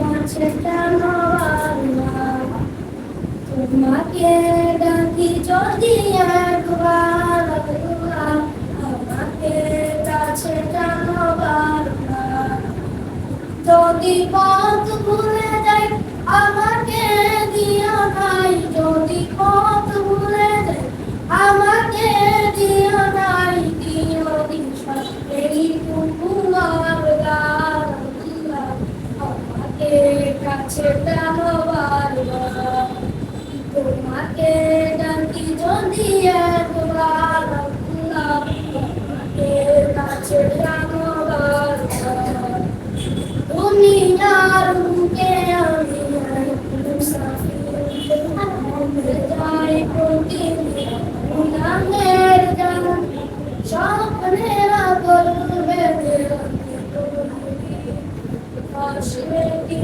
কাছে টানো আল্লাহ, তোমাকে ডাকি যদি একবার আল্লাহ, আমাকে কাছে টানো আল্লাহ। যদি পথ ভুলে যাই আমাকে দিও নাই, যদি পথ ভুলে যাই আমাকে দিও নাই, দিও দিশা এইটুকু আবদার আল্লাহ, আমাকে কাছে টানো বারবার। তোমাকে ডাকি যদি একবার আল্লাহ, আমাকে কাছে টানো বারবার। দুনিয়ার বুকে আমি মুসাফির, যাই প্রতিদিন গুনাহের জাল, স্বপ্নের আদর বেঁধে আসবে কি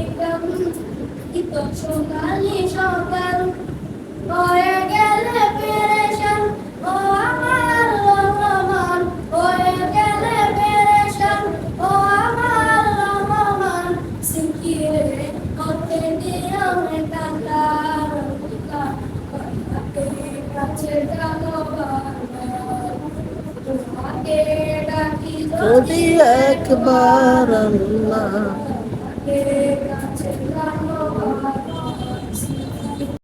সকালি সকাল হয়ে গেলে পেরেশান, ও আমার রহমান হয়ে গেলে পেরেশান, ও আমার রহমান সিকিয়ে করতে দিও কান্দার কাছে জানো বারবার। তোমাকে ডাকি যদি একবার আল্লাহ, তোমাকে